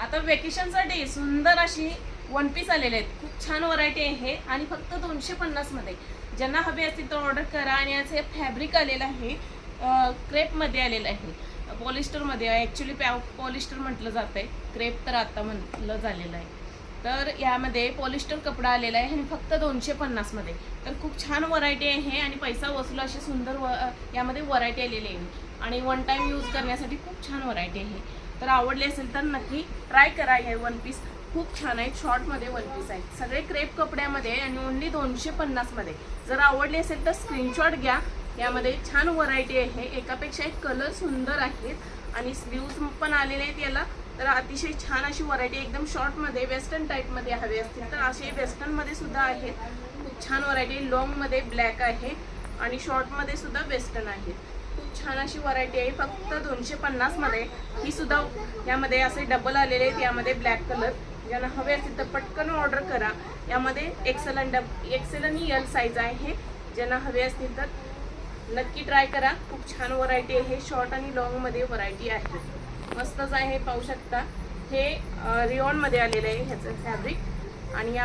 आता वेकेशनसाठी सुंदर अशी वन पीस आलेले आहेत। खूप छान व्हरायटी आहे आणि फक्त 250 मध्ये। ज्यांना हवे असतील तर ऑर्डर करा। आणि याचे फॅब्रिक आलेलं आहे क्रेप मध्ये आलेलं आहे, पॉलिस्टर मध्ये आहे। ॲक्च्युली पॉलिस्टर म्हटलं जातंय, क्रेप तर आता म्हटलं झालेलं आहे। तर यामध्ये पॉलिस्टर कपडा आलेला आहे आणि फक्त 250 मध्ये। तर खूप छान व्हरायटी आहे आणि पैसा वसूल अशी सुंदर यामध्ये व्हरायटी आलेली आहे आणि वन टाइम यूज करण्यासाठी खूप छान व्हरायटी आहे। तर आवडली असेल तर नक्की ट्राय करा। हे वन पीस खूप छान आहे, शॉर्ट मध्ये वन पीस आहेत, सगळे क्रेप कपड्यामध्ये आणि ओनली 250 मध्ये। जर आवडली असेल तर स्क्रीनशॉट घ्या। यामध्ये छान व्हरायटी आहे, एकापेक्षा एक कलर सुंदर आहेत आणि स्लीव्स पण आलेले आहेत याला। तर अतिशय छान अशी व्हरायटी, एकदम शॉर्ट मध्ये वेस्टर्न टाइप मध्ये हवे असतील तर असे वेस्टर्न मध्ये सुद्धा आहेत। खूप छान व्हरायटी, लॉंग मध्ये ब्लॅक आहे आणि शॉर्ट मध्ये सुद्धा वेस्टर्न आहे। खूप छान अशी व्हरायटी आहे, फक्त 250 मध्ये। ही सुद्धा यामध्ये असे डबल आलेले आहेत, यामध्ये ब्लॅक कलर। ज्यांना हवे असतील तर पटकन ऑर्डर करा। यामध्ये एक्सेल आणि एल साईज आहे। ज्यांना हवे असतील तर नक्की ट्राय करा। खूप छान व्हरायटी आहे, शॉर्ट आणि लॉंग मध्ये व्हरायटी आहे, मस्तच आहे, पाहू शकता। हे रिओन मध्ये आलेलं आहे ह्याचं फॅब्रिक आणि या